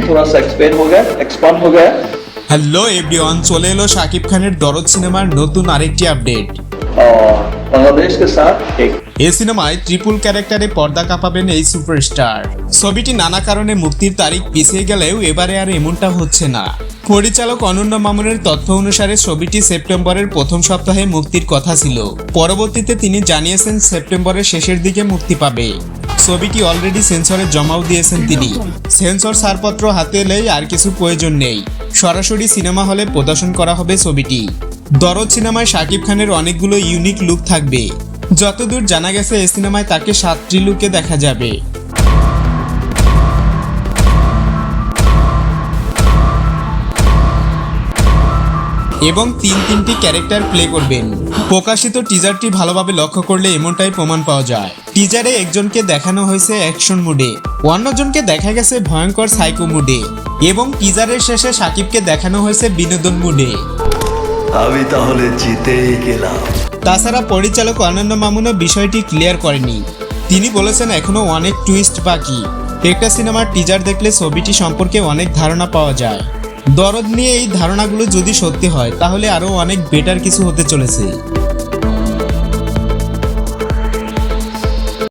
थोड़ा सा एक्सपांड हो गया। হ্যালো এভরিওয়ান, চলে এলো শাকিব খানের দরদ সিনেমার নতুন আরেকটি আপডেট। बांग्लादेश के साथ एक এই সিনেমায় ট্রিপল ক্যারেক্টারে পর্দা কাঁপাবেন এই সুপারস্টার। ছবিটি নানা কারণে মুক্তির তারিখ পিছিয়ে গেলেও এবারে আর এমনটা হচ্ছে না। পরিচালক অনন্য মামুনের তথ্য অনুসারে ছবিটি সেপ্টেম্বরের প্রথম সপ্তাহে মুক্তির কথা ছিল। পরবর্তীতে তিনি জানিয়েছেন সেপ্টেম্বরের শেষের দিকে মুক্তি পাবে। ছবিটি অলরেডি সেন্সরে জমাও দিয়েছেন তিনি। সেন্সর ছাড়পত্র হাতে এলেই আর কিছু প্রয়োজন নেই, সরাসরি সিনেমা হলে প্রদর্শন করা হবে ছবিটি। দরদ সিনেমায় শাকিব খানের অনেকগুলো ইউনিক লুক থাকবে। যতদূর জানা গেছে এই সিনেমায় তাকে 7টি লুকে দেখা যাবে। এবং তিনটি ক্যারেক্টার প্লে করবেন। প্রকাশিত টিজারটি ভালোভাবে লক্ষ্য করলে এমনটাই প্রমাণ পাওয়া যায়। টিজারে একজনকে দেখানো হয়েছে অ্যাকশন মুডে, অন্যজনকে দেখা গেছে ভয়ঙ্কর সাইকো মুডে এবং টিজারের শেষে শাকিবকে দেখানো হয়েছে বিনোদন মুডে। আমি তাহলে জিতেই গেলাম। তাছাড়া পরিচালক অনন্য মামুনও বিষয়টি ক্লিয়ার করেনি। তিনি বলেছেন এখনো অনেক টুইস্ট বাকি। একটা সিনেমার টিজার দেখলে ছবিটি সম্পর্কে অনেক ধারণা পাওয়া যায়। দরদ নিয়ে এই ধারণাগুলো যদি সত্যি হয় তাহলে আরো অনেক বেটার কিছু হতে চলেছে।